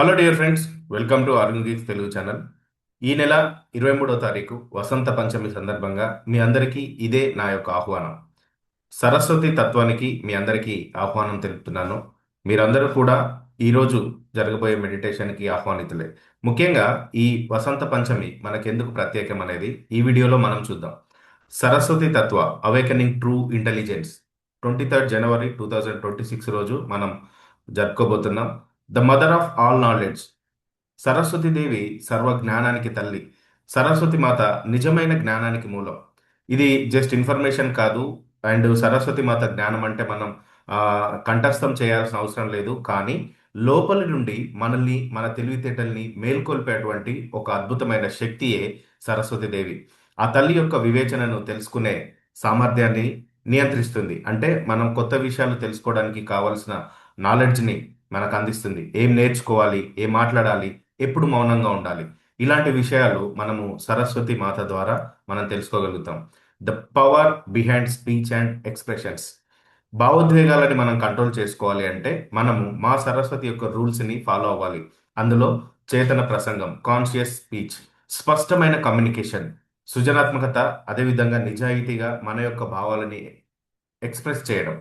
Hello dear friends, welcome to Arun Geeks Telugu channel. ఈ నెల 23వ తారీఖు వసంత పంచమి సందర్భంగా మీ అందరికీ ఇదే నా యొక్క ఆహ్వానం. సరస్వతి తత్వానికి మీ అందరికీ ఆహ్వానం తెలుపుతున్నాను. మీరందరూ కూడా ఈరోజు జరగబోయే మెడిటేషన్కి ఆహ్వానితులే. ముఖ్యంగా ఈ వసంత పంచమి మనకెందుకు ప్రత్యేకం అనేది ఈ వీడియోలో మనం చూద్దాం. సరస్వతి తత్వ అవేకనింగ్ ట్రూ ఇంటెలిజెన్స్ 23 జనవరి 2026 రోజు మనం జరుపుకోబోతున్నాం. The mother of all knowledge. Saraswati Devi సర్వ జ్ఞానానికి తల్లి. సరస్వతి మాత నిజమైన జ్ఞానానికి మూలం. ఇది జస్ట్ ఇన్ఫర్మేషన్ కాదు. అండ్ సరస్వతి మాత జ్ఞానం అంటే మనం కంఠస్థం చేయాల్సిన అవసరం లేదు. కానీ లోపలి నుండి మనల్ని, మన తెలివితేటల్ని మేల్కొల్పేటువంటి ఒక అద్భుతమైన శక్తియే సరస్వతి దేవి. ఆ తల్లి యొక్క వివేచనను తెలుసుకునే సామర్థ్యాన్ని నియంత్రిస్తుంది. అంటే మనం కొత్త విషయాలు తెలుసుకోవడానికి కావలసిన నాలెడ్జ్ని మనకు అందిస్తుంది. ఏం నేర్చుకోవాలి, ఏం మాట్లాడాలి, ఎప్పుడు మౌనంగా ఉండాలి, ఇలాంటి విషయాలు మనము సరస్వతి మాత ద్వారా మనం తెలుసుకోగలుగుతాం. The power behind speech and expressions. భావోద్వేగాలని మనం కంట్రోల్ చేసుకోవాలి అంటే మనము మా సరస్వతి యొక్క రూల్స్ని ఫాలో అవ్వాలి. అందులో చేతన ప్రసంగం, కాన్షియస్ స్పీచ్, స్పష్టమైన కమ్యూనికేషన్, సృజనాత్మకత, అదేవిధంగా నిజాయితీగా మన యొక్క భావాలని ఎక్స్ప్రెస్ చేయడం.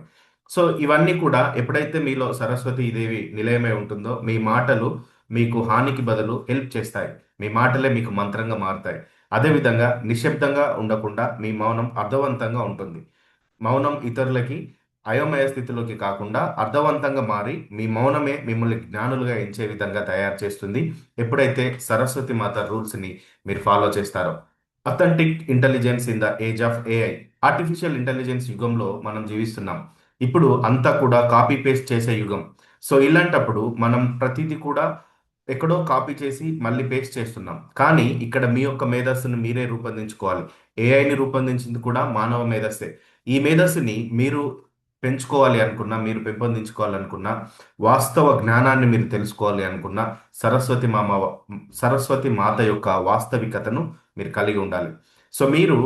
సో ఇవన్నీ కూడా ఎప్పుడైతే మీలో సరస్వతి దేవి నిలయమై ఉంటుందో మీ మాటలు మీకు హానికి బదులు హెల్ప్ చేస్తాయి. మీ మాటలే మీకు మంత్రంగా మారుతాయి. అదేవిధంగా నిశ్శబ్దంగా ఉండకుండా మీ మౌనం అర్థవంతంగా ఉంటుంది. మౌనం ఇతరులకి అయోమయ స్థితిలోకి కాకుండా అర్థవంతంగా మారి మీ మౌనమే మిమ్మల్ని జ్ఞానులుగా ఎంచే విధంగా తయారు చేస్తుంది. ఎప్పుడైతే సరస్వతి మాత రూల్స్ని మీరు ఫాలో చేస్తారో. Authentic intelligence in the age of AI. Artificial intelligence యుగంలో మనం జీవిస్తున్నాం. ఇప్పుడు అంతా కూడా కాపీ పేస్ట్ చేసే యుగం. సో ఇలాంటప్పుడు మనం ప్రతిదీ కూడా ఎక్కడో కాపీ చేసి మళ్ళీ పేస్ట్ చేస్తున్నాం. కానీ ఇక్కడ మీ యొక్క మేధస్సును మీరే రూపొందించుకోవాలి. ఏఐని రూపొందించింది కూడా మానవ మేధస్సే. ఈ మేధస్సుని మీరు పెంచుకోవాలి అనుకున్నా, మీరు పెంపొందించుకోవాలనుకున్నా, వాస్తవ జ్ఞానాన్ని మీరు తెలుసుకోవాలి అనుకున్నా, సరస్వతి మామ సరస్వతి మాత యొక్క వాస్తవికతను మీరు కలిగి ఉండాలి. సో మీరు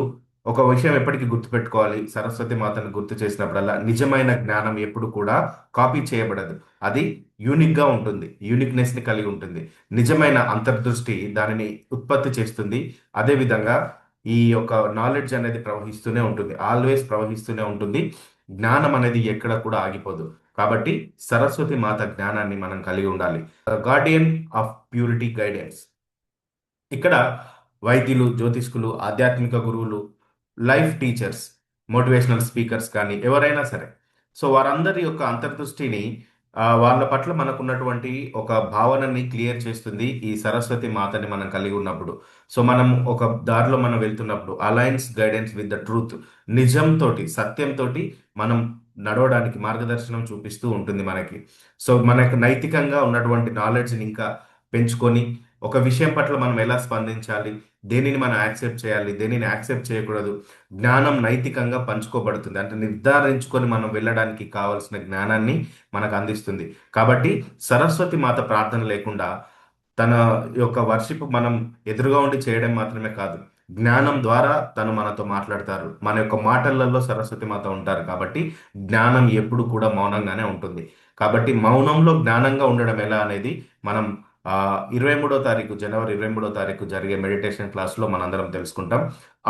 ఒక విషయం ఎప్పటికీ గుర్తుపెట్టుకోవాలి. సరస్వతి మాతను గుర్తు చేసినప్పుడల్లా నిజమైన జ్ఞానం ఎప్పుడు కూడా కాపీ చేయబడదు. అది యూనిక్గా ఉంటుంది, యూనిక్నెస్ని కలిగి ఉంటుంది. నిజమైన అంతర్దృష్టి దానిని ఉత్పత్తి చేస్తుంది. అదేవిధంగా ఈ యొక్క నాలెడ్జ్ అనేది ప్రవహిస్తూనే ఉంటుంది, ఆల్వేస్ ప్రవహిస్తూనే ఉంటుంది. జ్ఞానం అనేది ఎక్కడ కూడా ఆగిపోదు. కాబట్టి సరస్వతి మాత జ్ఞానాన్ని మనం కలిగి ఉండాలి. Guardian of purity guidance. ఇక్కడ వైద్యులు, జ్యోతిష్కులు, ఆధ్యాత్మిక గురువులు, లైఫ్ టీచర్స్, మోటివేషనల్ స్పీకర్స్ కానీ ఎవరైనా సరే, సో వారందరి యొక్క అంతర్దృష్టిని వాళ్ళ పట్ల మనకున్నటువంటి ఒక భావనని క్లియర్ చేస్తుంది ఈ సరస్వతి మాతని మనం కలిగి ఉన్నప్పుడు. సో మనం ఒక దారిలో మనం వెళ్తున్నప్పుడు alliance guidance with the truth, నిజంతో, సత్యంతో మనం నడవడానికి మార్గదర్శనం చూపిస్తూ ఉంటుంది మనకి. సో మనకు నైతికంగా ఉన్నటువంటి నాలెడ్జ్ని ఇంకా పెంచుకొని ఒక విషయం పట్ల మనం ఎలా స్పందించాలి, దేనిని మనం యాక్సెప్ట్ చేయాలి, దేనిని యాక్సెప్ట్ చేయకూడదు, జ్ఞానం నైతికంగా పంచుకోబడుతుంది. అంటే నిర్ధారించుకొని మనం వెళ్ళడానికి కావలసిన జ్ఞానాన్ని మనకు అందిస్తుంది. కాబట్టి సరస్వతి మాత ప్రార్థన లేకుండా తన యొక్క వర్షిప్ మనం ఎదురుగా ఉండి చేయడం మాత్రమే కాదు, జ్ఞానం ద్వారా తను మనతో మాట్లాడతారు. మన యొక్క మాటలలో సరస్వతి మాత ఉంటారు. కాబట్టి జ్ఞానం ఎప్పుడు కూడా మౌనంగానే ఉంటుంది. కాబట్టి మౌనంలో జ్ఞానంగా ఉండడం ఎలా అనేది మనం 23వ తారీఖు, జనవరి 23వ తారీఖు జరిగే మెడిటేషన్ క్లాస్లో మనందరం తెలుసుకుంటాం.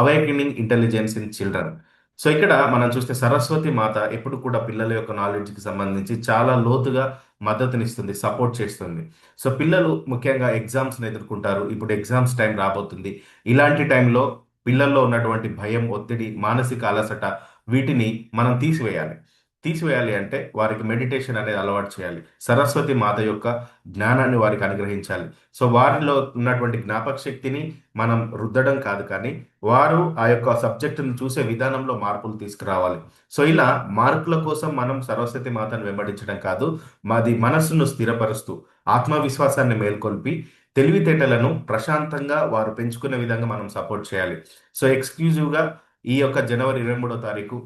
Awakening intelligence in children. So ఇక్కడ మనం చూస్తే సరస్వతి మాత ఎప్పుడు కూడా పిల్లల యొక్క నాలెడ్జ్కి సంబంధించి చాలా లోతుగా మద్దతునిస్తుంది, సపోర్ట్ చేస్తుంది. సో పిల్లలు ముఖ్యంగా ఎగ్జామ్స్ని ఎదుర్కొంటారు. ఇప్పుడు ఎగ్జామ్స్ టైం రాబోతుంది. ఇలాంటి టైంలో పిల్లల్లో ఉన్నటువంటి భయం, ఒత్తిడి, మానసిక అలసట, వీటిని మనం తీసివేయాలి. తీసివేయాలి అంటే వారికి మెడిటేషన్ అనేది అలవాటు చేయాలి. సరస్వతి మాత యొక్క జ్ఞానాన్ని వారికి అనుగ్రహించాలి. సో వారిలో ఉన్నటువంటి జ్ఞాపక శక్తిని మనం రుద్దడం కాదు, కానీ వారు ఆ యొక్క సబ్జెక్టును చూసే విధానంలో మార్పులు తీసుకురావాలి. సో ఇలా మార్కుల కోసం మనం సరస్వతి మాతను వెంబడించడం కాదు, మాది మనస్సును స్థిరపరుస్తూ ఆత్మవిశ్వాసాన్ని మేల్కొల్పి తెలివితేటలను ప్రశాంతంగా వారు పెంచుకునే విధంగా మనం సపోర్ట్ చేయాలి. సో ఎక్స్క్లూజివ్గా ఈ యొక్క జనవరి 23వ తారీఖు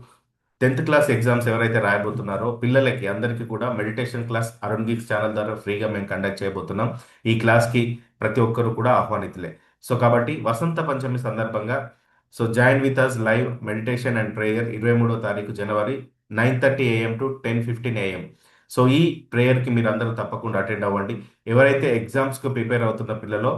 10th క్లాస్ ఎగ్జామ్స్ ఎవరైతే రాయబోతున్నారో పిల్లలకి అందరికీ కూడా meditation class Arun Geeks channel ద్వారా ఫ్రీగా మేము కండక్ట్ చేయబోతున్నాం. ఈ క్లాస్కి ప్రతి ఒక్కరు కూడా ఆహ్వానితులే. సో కాబట్టి వసంత పంచమి సందర్భంగా so join with us live meditation and prayer 23వ తారీఖు జనవరి 9:30 AM టు 10:15 AM. సో ఈ ప్రేయర్కి మీరు అందరూ తప్పకుండా అటెండ్ అవ్వండి. ఎవరైతే ఎగ్జామ్స్కి ప్రిపేర్ అవుతున్న పిల్లలో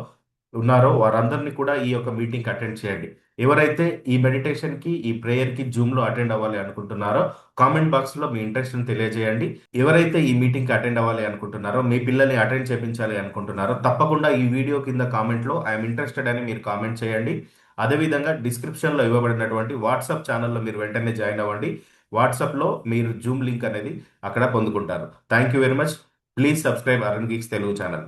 ఉన్నారో వారందరినీ కూడా ఈ యొక్క మీటింగ్కి అటెండ్ చేయండి. ఎవరైతే ఈ మెడిటేషన్కి ఈ ప్రేయర్కి జూమ్లో అటెండ్ అవ్వాలి అనుకుంటున్నారో కామెంట్ బాక్స్లో మీ ఇంట్రెస్ట్ని తెలియజేయండి. ఎవరైతే ఈ మీటింగ్కి అటెండ్ అవ్వాలి అనుకుంటున్నారో మీ పిల్లల్ని అటెండ్ చేయించాలి అనుకుంటున్నారో తప్పకుండా ఈ వీడియో కింద కామెంట్లో ఐఎమ్ ఇంట్రెస్టెడ్ అని మీరు కామెంట్ చేయండి. అదేవిధంగా డిస్క్రిప్షన్లో ఇవ్వబడినటువంటి వాట్సాప్ ఛానల్లో మీరు వెంటనే జాయిన్ అవ్వండి. వాట్సాప్లో మీరు జూమ్ లింక్ అనేది అక్కడ పొందుకుంటారు. Thank you very much. Please subscribe Arun Geeks Telugu channel.